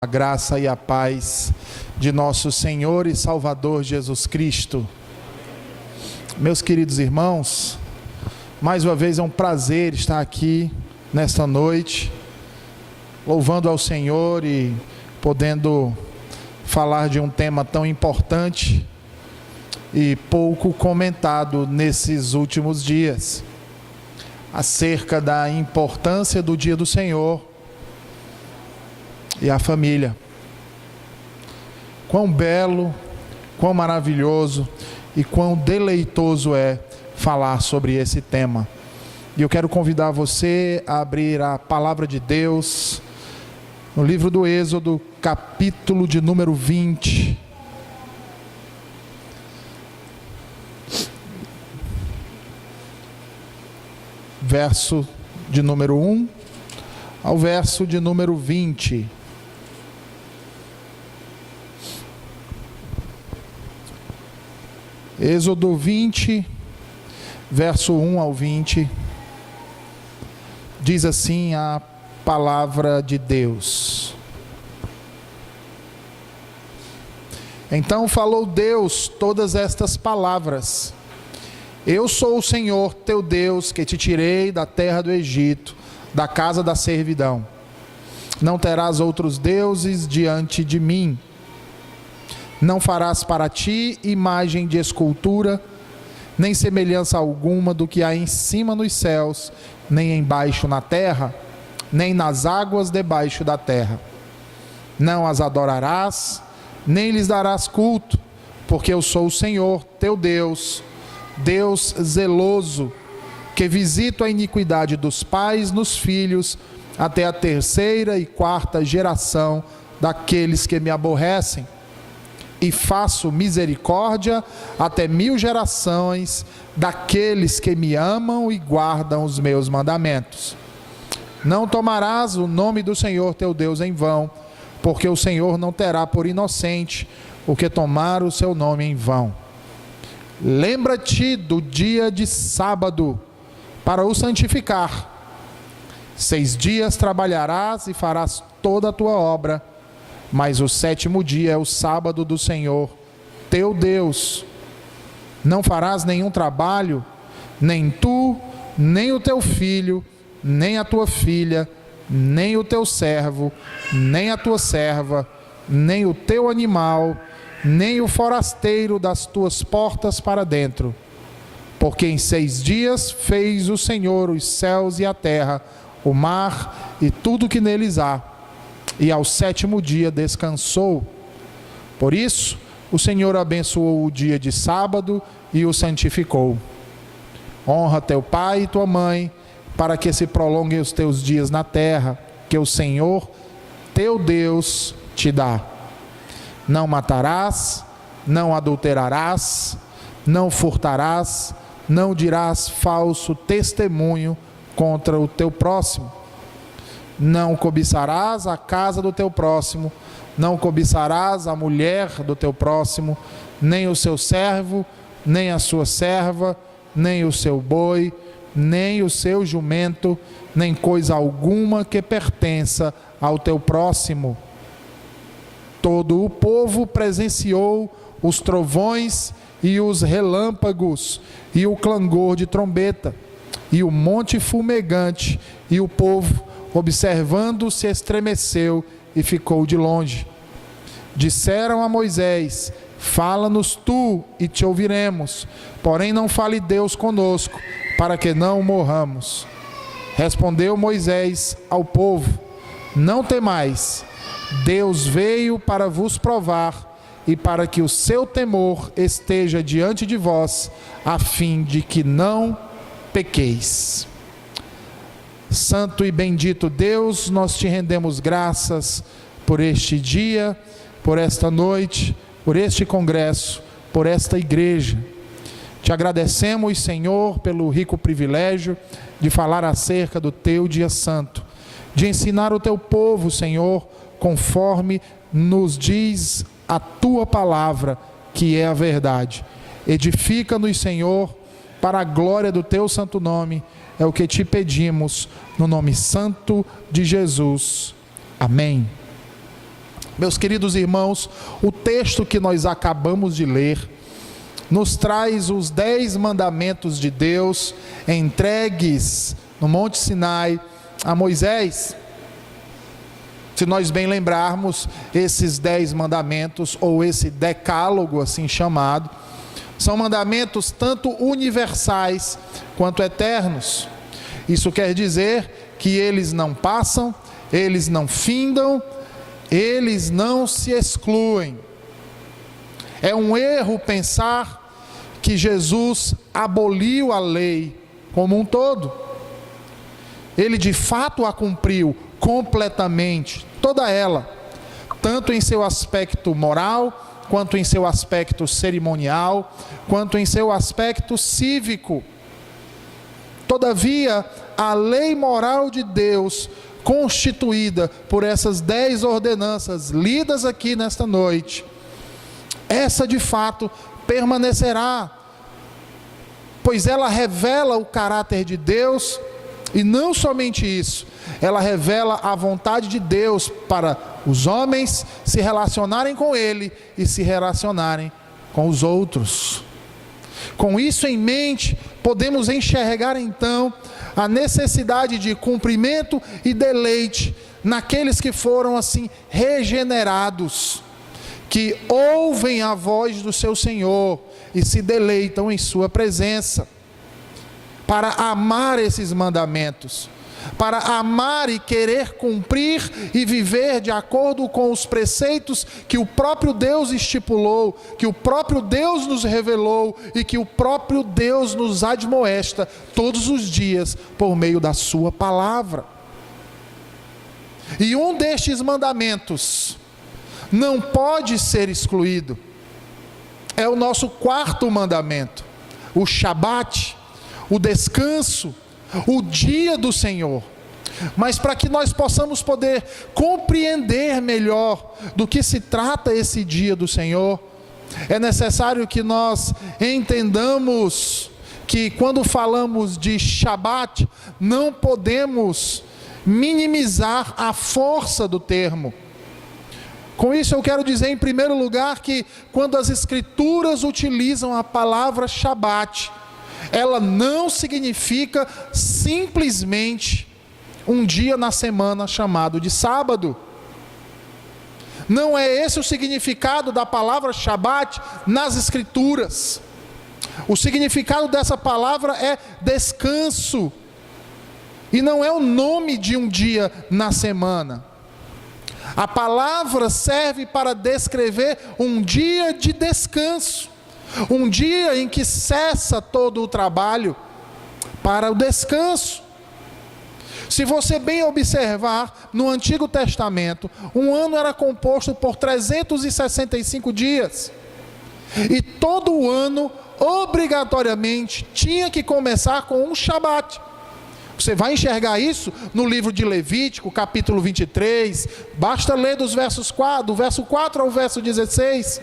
A graça e a paz de nosso Senhor e Salvador Jesus Cristo. Meus queridos irmãos, mais uma vez é um prazer estar aqui nesta noite, louvando ao Senhor e podendo falar de um tema tão importante e pouco comentado nesses últimos dias, acerca da importância do dia do Senhor e a família. Quão belo, quão maravilhoso e quão deleitoso é falar sobre esse tema. E eu quero convidar você a abrir a palavra de Deus no livro do Êxodo, capítulo de número 20. Verso de número 1 ao verso de número 20. Êxodo 20, verso 1 ao 20, diz assim a palavra de Deus. Então falou Deus todas estas palavras: Eu sou o Senhor teu Deus, que te tirei da terra do Egito, da casa da servidão. Não terás outros deuses diante de mim. Não farás para ti imagem de escultura, nem semelhança alguma do que há em cima nos céus, nem embaixo na terra, nem nas águas debaixo da terra. Não as adorarás, nem lhes darás culto, porque eu sou o Senhor teu Deus, Deus zeloso, que visito a iniquidade dos pais nos filhos, até a terceira e quarta geração daqueles que me aborrecem. E faço misericórdia até 1000 gerações daqueles que me amam e guardam os meus mandamentos. Não tomarás o nome do Senhor teu Deus em vão, porque o Senhor não terá por inocente o que tomar o seu nome em vão. Lembra-te do dia de sábado, para o santificar. 6 dias trabalharás e farás toda a tua obra, mas o 7º dia é o sábado do Senhor, teu Deus. Não farás nenhum trabalho, nem tu, nem o teu filho, nem a tua filha, nem o teu servo, nem a tua serva, nem o teu animal, nem o forasteiro das tuas portas para dentro. Porque em 6 dias fez o Senhor os céus e a terra, o mar e tudo que neles há. E ao 7º dia descansou. Por isso, o Senhor abençoou o dia de sábado e o santificou. Honra teu pai e tua mãe, para que se prolonguem os teus dias na terra, que o Senhor, teu Deus, te dá. Não matarás, não adulterarás, não furtarás, não dirás falso testemunho contra o teu próximo. Não cobiçarás a casa do teu próximo, não cobiçarás a mulher do teu próximo, nem o seu servo, nem a sua serva, nem o seu boi, nem o seu jumento, nem coisa alguma que pertença ao teu próximo. Todo o povo presenciou os trovões e os relâmpagos e o clangor de trombeta e o monte fumegante, e o povo, observando, se estremeceu e ficou de longe. Disseram a Moisés: Fala-nos tu e te ouviremos, porém não fale Deus conosco, para que não morramos. Respondeu Moisés ao povo: Não temais, Deus veio para vos provar e para que o seu temor esteja diante de vós, a fim de que não pequeis. Santo e bendito Deus, nós te rendemos graças por este dia, por esta noite, por este congresso, por esta igreja. Te agradecemos, Senhor, pelo rico privilégio de falar acerca do teu dia santo, de ensinar o teu povo, Senhor, conforme nos diz a tua palavra, que é a verdade. Edifica-nos, Senhor, para a glória do teu santo nome. É o que te pedimos, no nome santo de Jesus. Amém. Meus queridos irmãos, o texto que nós acabamos de ler nos traz os 10 mandamentos de Deus entregues no Monte Sinai a Moisés. Se nós bem lembrarmos, esses 10 mandamentos, ou esse decálogo assim chamado, são mandamentos tanto universais quanto eternos. Isso quer dizer que eles não passam, eles não findam, eles não se excluem. É um erro pensar que Jesus aboliu a lei como um todo. Ele de fato a cumpriu completamente, toda ela, tanto em seu aspecto moral, quanto em seu aspecto cerimonial, quanto em seu aspecto cívico. Todavia, a lei moral de Deus, constituída por essas 10 ordenanças lidas aqui nesta noite, essa de fato permanecerá, pois ela revela o caráter de Deus, e não somente isso, ela revela a vontade de Deus para os homens se relacionarem com Ele e se relacionarem com os outros. Com isso em mente, podemos enxergar então a necessidade de cumprimento e deleite naqueles que foram assim regenerados, que ouvem a voz do seu Senhor e se deleitam em sua presença, para amar esses mandamentos, para amar e querer cumprir e viver de acordo com os preceitos que o próprio Deus estipulou, que o próprio Deus nos revelou e que o próprio Deus nos admoesta todos os dias por meio da sua palavra. E um destes mandamentos não pode ser excluído. É o nosso 4º mandamento, o Shabat, o descanso, o dia do Senhor. Mas para que nós possamos poder compreender melhor do que se trata esse dia do Senhor, é necessário que nós entendamos que quando falamos de Shabat, não podemos minimizar a força do termo. Com isso eu quero dizer, em primeiro lugar, que quando as Escrituras utilizam a palavra Shabat, ela não significa simplesmente um dia na semana chamado de sábado. Não é esse o significado da palavra Shabat nas Escrituras. O significado dessa palavra é descanso, e não é o nome de um dia na semana. A palavra serve para descrever um dia de descanso, um dia em que cessa todo o trabalho para o descanso. Se você bem observar, no Antigo Testamento, um ano era composto por 365 dias. E todo o ano, obrigatoriamente, tinha que começar com um Shabat. Você vai enxergar isso no livro de Levítico, capítulo 23. Basta ler do verso 4 ao verso 16.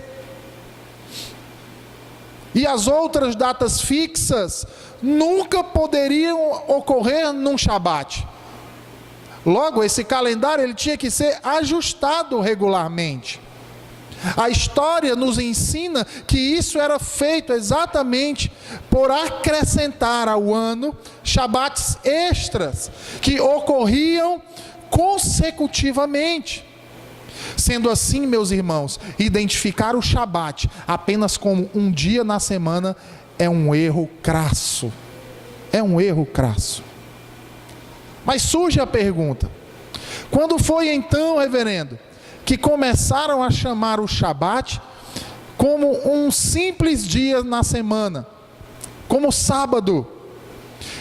E as outras datas fixas nunca poderiam ocorrer num Shabat. Logo, esse calendário ele tinha que ser ajustado regularmente. A história nos ensina que isso era feito exatamente por acrescentar ao ano Shabats extras, que ocorriam consecutivamente. Sendo assim, meus irmãos, identificar o Shabat apenas como um dia na semana é um erro crasso. É um erro crasso. Mas surge a pergunta: quando foi então, reverendo, que começaram a chamar o Shabat como um simples dia na semana, como sábado?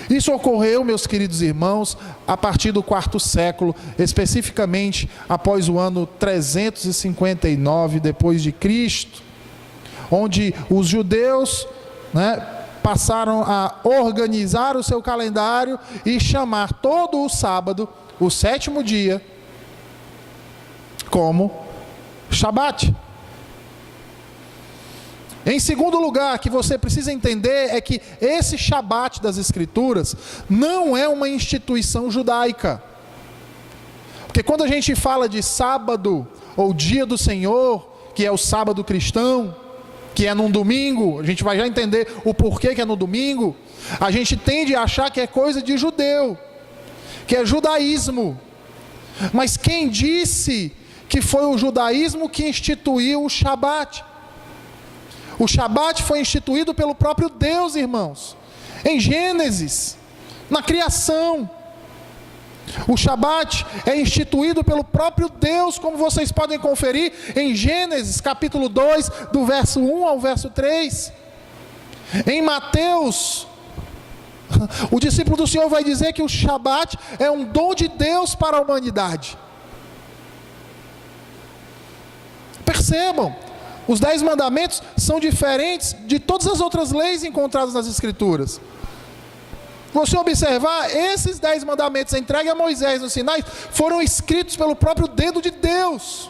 Isso ocorreu, meus queridos irmãos, a partir do 4º século, especificamente após o ano 359 depois de Cristo, onde os judeus, passaram a organizar o seu calendário e chamar todo o sábado, o 7º dia, como Shabat. Em segundo lugar, que você precisa entender é que esse Shabat das Escrituras não é uma instituição judaica. Porque quando a gente fala de sábado ou dia do Senhor, que é o sábado cristão, que é num domingo, a gente vai já entender o porquê que é no domingo. A gente tende a achar que é coisa de judeu, que é judaísmo. Mas quem disse que foi o judaísmo que instituiu o Shabat? O Shabat foi instituído pelo próprio Deus, irmãos, em Gênesis, na criação. O Shabat é instituído pelo próprio Deus, como vocês podem conferir em Gênesis capítulo 2, do verso 1 ao verso 3. Em Mateus, o discípulo do Senhor vai dizer que o Shabat é um dom de Deus para a humanidade. Percebam, os 10 mandamentos são diferentes de todas as outras leis encontradas nas Escrituras. Se você observar, esses 10 mandamentos entregues a Moisés no Sinai foram escritos pelo próprio dedo de Deus.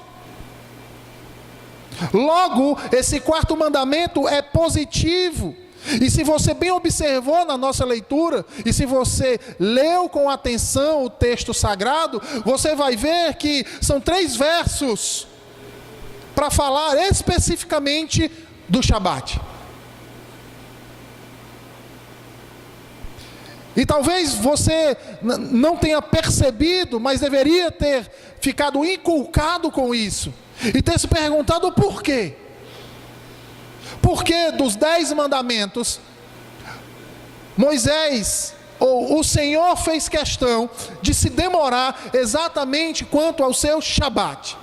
Logo, esse 4º mandamento é positivo. E se você bem observou na nossa leitura, e se você leu com atenção o texto sagrado, você vai ver que são 3 versos para falar especificamente do Shabat. E talvez você não tenha percebido, mas deveria ter ficado inculcado com isso, e ter se perguntado o porquê. Porque dos 10 mandamentos, Moisés, ou o Senhor fez questão de se demorar exatamente quanto ao seu Shabat,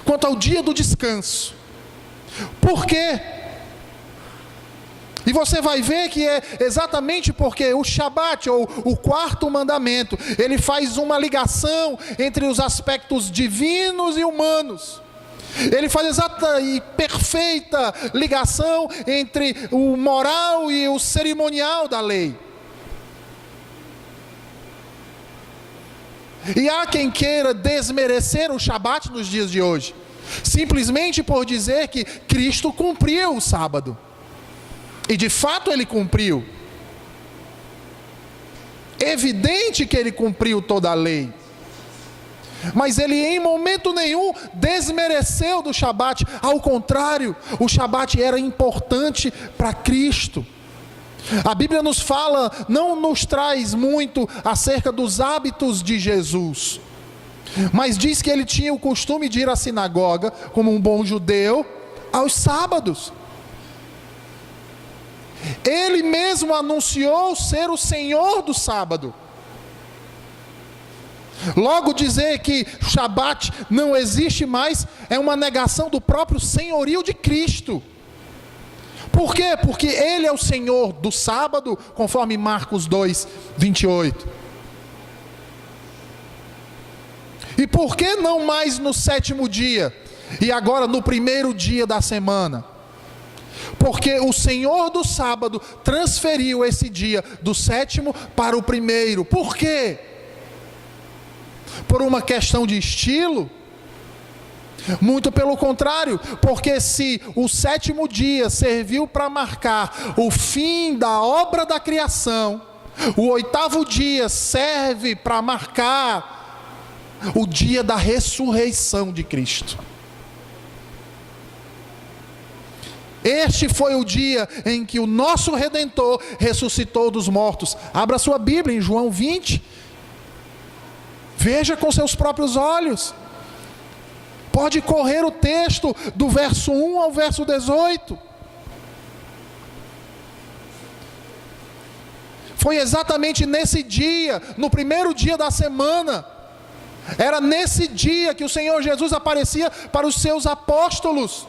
quanto ao dia do descanso. Por quê? E você vai ver que é exatamente porque o Shabat, ou o 4º mandamento, ele faz uma ligação entre os aspectos divinos e humanos. Ele faz exata e perfeita ligação entre o moral e o cerimonial da lei. E há quem queira desmerecer o Shabat nos dias de hoje, simplesmente por dizer que Cristo cumpriu o sábado. E de fato ele cumpriu. Evidente que ele cumpriu toda a lei. Mas ele em momento nenhum desmereceu do Shabat. Ao contrário, o Shabat era importante para Cristo. A Bíblia nos fala, não nos traz muito acerca dos hábitos de Jesus, mas diz que ele tinha o costume de ir à sinagoga, como um bom judeu, aos sábados. Ele mesmo anunciou ser o Senhor do sábado. Logo, dizer que Shabat não existe mais é uma negação do próprio senhorio de Cristo. Por quê? Porque ele é o Senhor do sábado, conforme Marcos 2, 28. E por que não mais no 7º dia, e agora no 1º dia da semana? Porque o Senhor do sábado transferiu esse dia do 7º para o 1º. Por quê? Por uma questão de estilo? Muito pelo contrário, porque se o 7º dia serviu para marcar o fim da obra da criação, o 8º dia serve para marcar o dia da ressurreição de Cristo. Este foi o dia em que o nosso Redentor ressuscitou dos mortos. Abra sua Bíblia em João 20. Veja com seus próprios olhos. Pode correr o texto do verso 1 ao verso 18. Foi exatamente nesse dia, no 1º dia da semana. Era nesse dia que o Senhor Jesus aparecia para os seus apóstolos,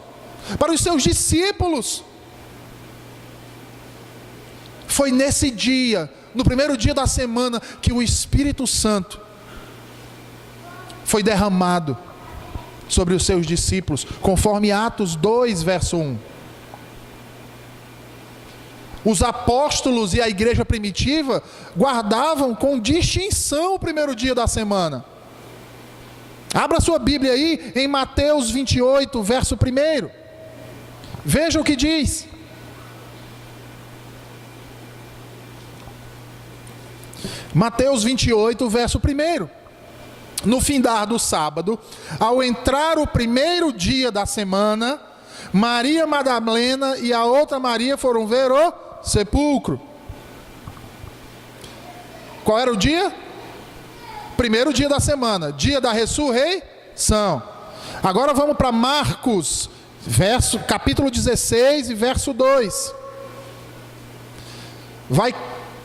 para os seus discípulos. Foi nesse dia, no 1º dia da semana, que o Espírito Santo foi derramado sobre os seus discípulos, conforme Atos 2, verso 1. Os apóstolos e a igreja primitiva guardavam com distinção o 1º dia da semana. Abra sua Bíblia aí em Mateus 28, verso 1. Veja o que diz. Mateus 28, verso 1. no findar do sábado, ao entrar o primeiro dia da semana, Maria Madalena e a outra Maria foram ver o sepulcro. Qual era o dia? Primeiro dia da semana, dia da ressurreição. Agora vamos para Marcos, capítulo 16 e verso 2. Vai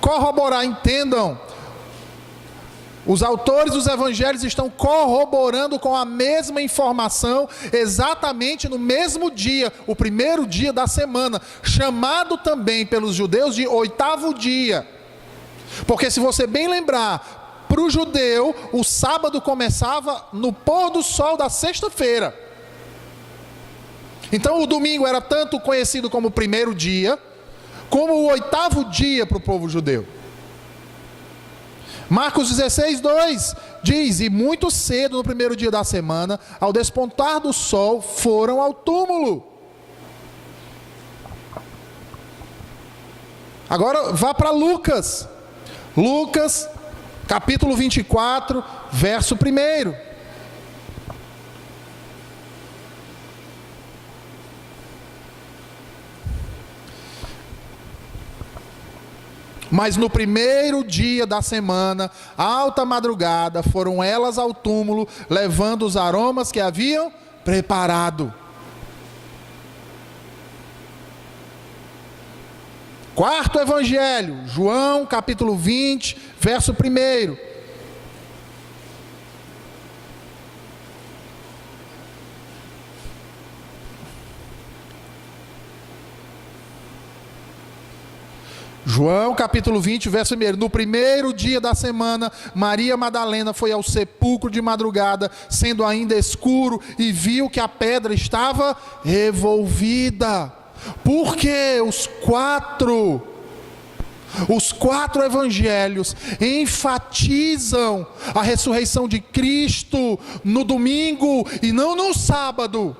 corroborar, entendam. Os autores dos evangelhos estão corroborando com a mesma informação, exatamente no mesmo dia, o primeiro dia da semana, chamado também pelos judeus de 8º dia. Porque se você bem lembrar, para o judeu, o sábado começava no pôr do sol da sexta-feira. Então o domingo era tanto conhecido como o primeiro dia, como o 8º dia para o povo judeu. Marcos 16, 2 diz: e muito cedo no primeiro dia da semana, ao despontar do sol, foram ao túmulo. Agora vá para Lucas. Lucas, capítulo 24, verso 1. Mas no primeiro dia da semana, alta madrugada, foram elas ao túmulo, levando os aromas que haviam preparado. Quarto evangelho, João, capítulo 20, verso 1. João capítulo 20, verso 1. No primeiro dia da semana, Maria Madalena foi ao sepulcro de madrugada, sendo ainda escuro, e viu que a pedra estava revolvida. Porque os quatro evangelhos enfatizam a ressurreição de Cristo no domingo e não no sábado.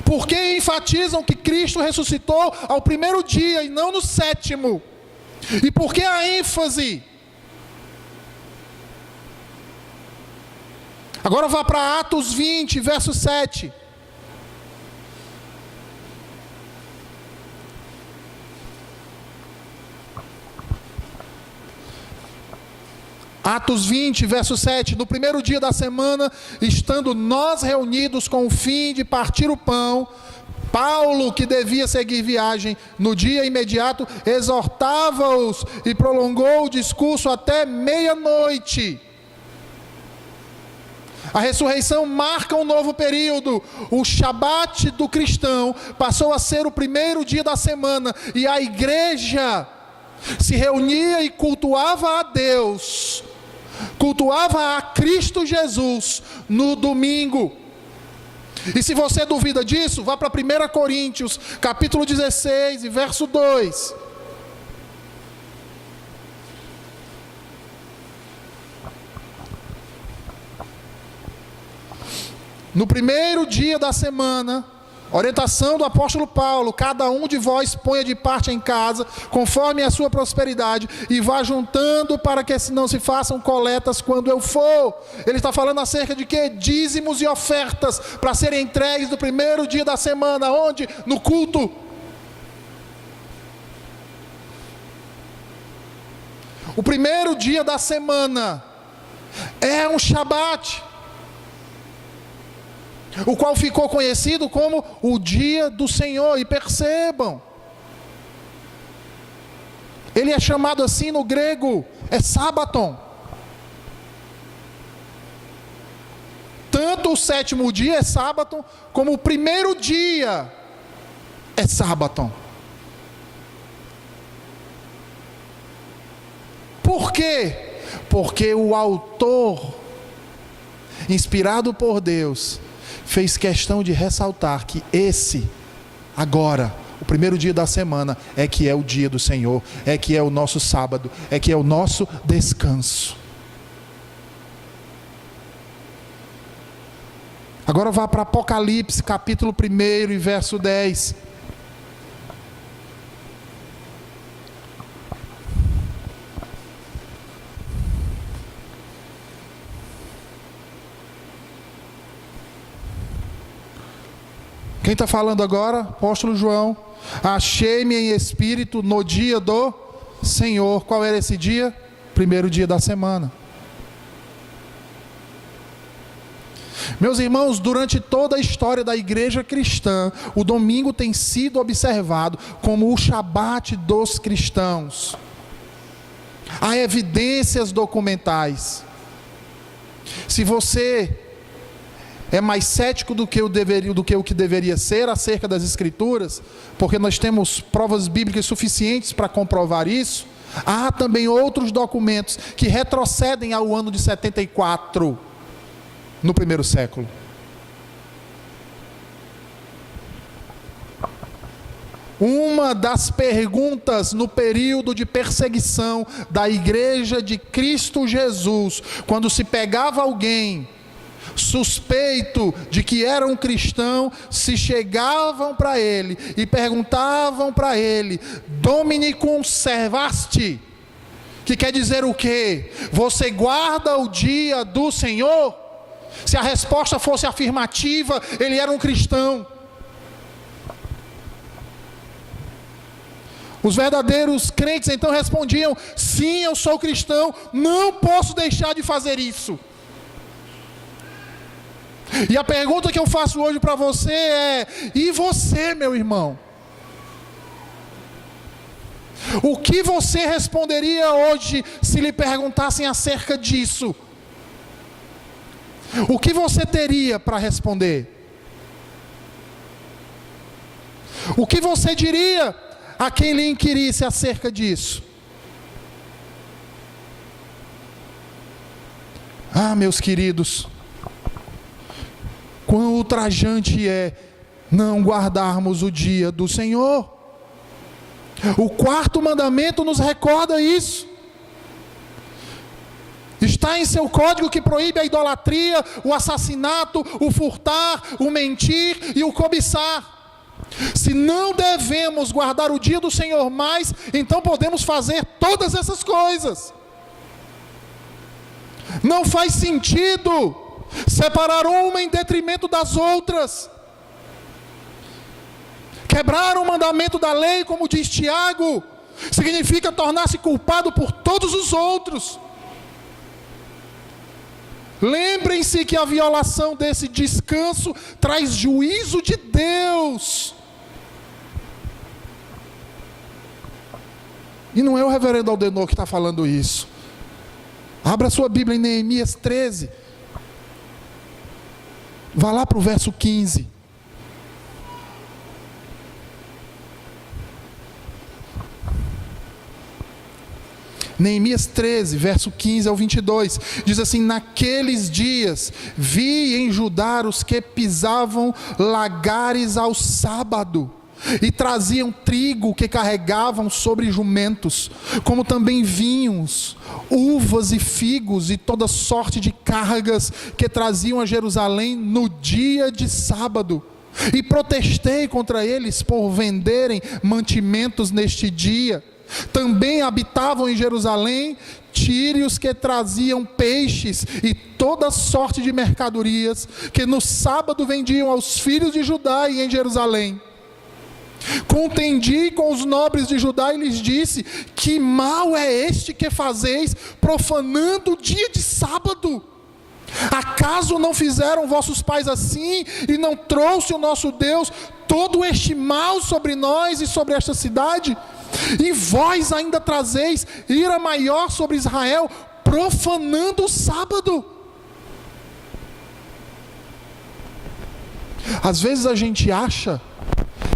Por que enfatizam que Cristo ressuscitou ao primeiro dia e não no 7º? E por que a ênfase? Agora vá para Atos 20, verso 7. Atos 20, verso 7, no primeiro dia da semana, estando nós reunidos com o fim de partir o pão, Paulo, que devia seguir viagem no dia imediato, exortava-os e prolongou o discurso até meia-noite. A ressurreição marca um novo período. O Shabat do cristão passou a ser o primeiro dia da semana, e a igreja se reunia e cultuava a Deus, cultuava a Cristo Jesus no domingo. E se você duvida disso, vá para 1 Coríntios, capítulo 16, e verso 2. No primeiro dia da semana, orientação do apóstolo Paulo: cada um de vós ponha de parte em casa, conforme a sua prosperidade, e vá juntando, para que não se façam coletas quando eu for. Ele está falando acerca de quê? Dízimos e ofertas, para serem entregues no primeiro dia da semana. Onde? No culto. O primeiro dia da semana é um Shabat, o qual ficou conhecido como o dia do Senhor. E percebam, ele é chamado assim no grego, é Sábaton. Tanto o 7º dia é Sábaton, como o primeiro dia é Sábaton. Por quê? Porque o autor, inspirado por Deus, fez questão de ressaltar que esse, agora, o primeiro dia da semana, é que é o dia do Senhor, é que é o nosso sábado, é que é o nosso descanso. Agora vá para Apocalipse, capítulo 1 e verso 10. Quem está falando agora? Apóstolo João. Achei-me em espírito no dia do Senhor. Qual era esse dia? Primeiro dia da semana. Meus irmãos, durante toda a história da igreja cristã, o domingo tem sido observado como o Shabat dos cristãos. Há evidências documentais. Se você é mais cético do que o que deveria ser acerca das Escrituras, porque nós temos provas bíblicas suficientes para comprovar isso, há também outros documentos que retrocedem ao ano de 74, no primeiro século. Uma das perguntas no período de perseguição da igreja de Cristo Jesus, quando se pegava alguém suspeito de que era um cristão, se chegavam para ele e perguntavam para ele: Dominicum servasti? Que quer dizer o quê? Você guarda o dia do Senhor? Se a resposta fosse afirmativa, ele era um cristão. Os verdadeiros crentes então respondiam: sim, eu sou cristão, não posso deixar de fazer isso. E a pergunta que eu faço hoje para você é: e você, meu irmão? O que você responderia hoje se lhe perguntassem acerca disso? O que você teria para responder? O que você diria a quem lhe inquirisse acerca disso? Ah, meus queridos, quão ultrajante é não guardarmos o dia do Senhor. O quarto mandamento nos recorda isso. Está em seu código que proíbe a idolatria, o assassinato, o furtar, o mentir e o cobiçar. Se não devemos guardar o dia do Senhor mais, então podemos fazer todas essas coisas. Não faz sentido separar uma em detrimento das outras. Quebrar o mandamento da lei, como diz Tiago, significa tornar-se culpado por todos os outros. Lembrem-se que a violação desse descanso traz juízo de Deus. E não é o reverendo Aldenor que está falando isso. Abra sua Bíblia em Neemias 13. Vá lá para o verso 15. Neemias 13, verso 15 ao 22, diz assim: naqueles dias vi em Judá os que pisavam lagares ao sábado, e traziam trigo que carregavam sobre jumentos, como também vinhos, uvas e figos, e toda sorte de cargas que traziam a Jerusalém no dia de sábado. E protestei contra eles por venderem mantimentos neste dia. Também habitavam em Jerusalém tírios que traziam peixes e toda sorte de mercadorias, que no sábado vendiam aos filhos de Judá e em Jerusalém. Contendi com os nobres de Judá e lhes disse: que mal é este que fazeis, profanando o dia de sábado? Acaso não fizeram vossos pais assim, e não trouxe o nosso Deus todo este mal sobre nós e sobre esta cidade? E vós ainda trazeis ira maior sobre Israel, profanando o sábado. Às vezes a gente acha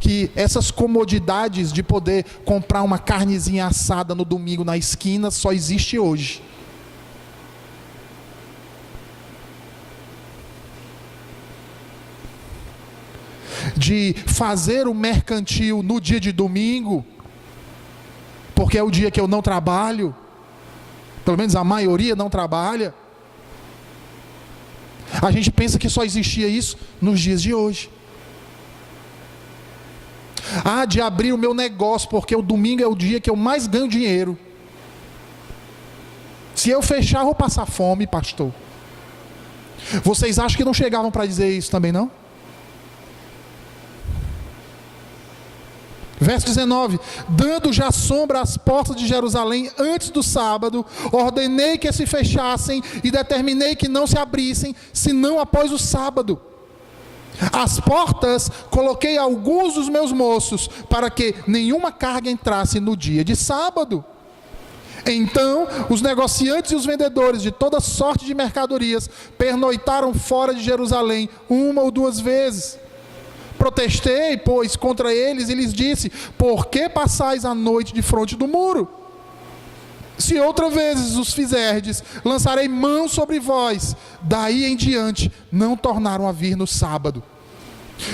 que essas comodidades de poder comprar uma carnezinha assada no domingo na esquina só existe hoje. De fazer o mercantil no dia de domingo, porque é o dia que eu não trabalho, pelo menos a maioria não trabalha. A gente pensa que só existia isso nos dias de hoje. Ah, de abrir o meu negócio, porque o domingo é o dia que eu mais ganho dinheiro. Se eu fechar, eu vou passar fome, pastor. Vocês acham que não chegavam para dizer isso também, não? Verso 19: dando já sombra às portas de Jerusalém antes do sábado, ordenei que se fechassem e determinei que não se abrissem, senão após o sábado. As portas coloquei alguns dos meus moços, para que nenhuma carga entrasse no dia de sábado. Então os negociantes e os vendedores de toda sorte de mercadorias pernoitaram fora de Jerusalém 1 ou 2 vezes. Protestei, pois, contra eles e lhes disse: por que passais a noite de fronte do muro? Se outra vez os fizerdes, lançarei mão sobre vós. Daí em diante não tornaram a vir no sábado.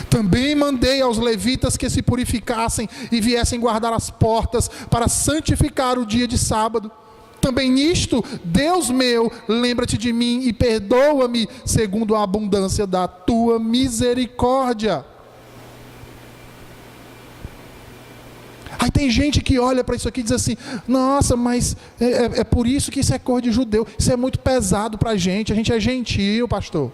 Também mandei aos levitas que se purificassem e viessem guardar as portas para santificar o dia de sábado. Também nisto, Deus meu, lembra-te de mim e perdoa-me segundo a abundância da tua misericórdia. Aí tem gente que olha para isso aqui e diz assim: nossa, mas é por isso que isso é cor de judeu, isso é muito pesado para a gente é gentil, pastor.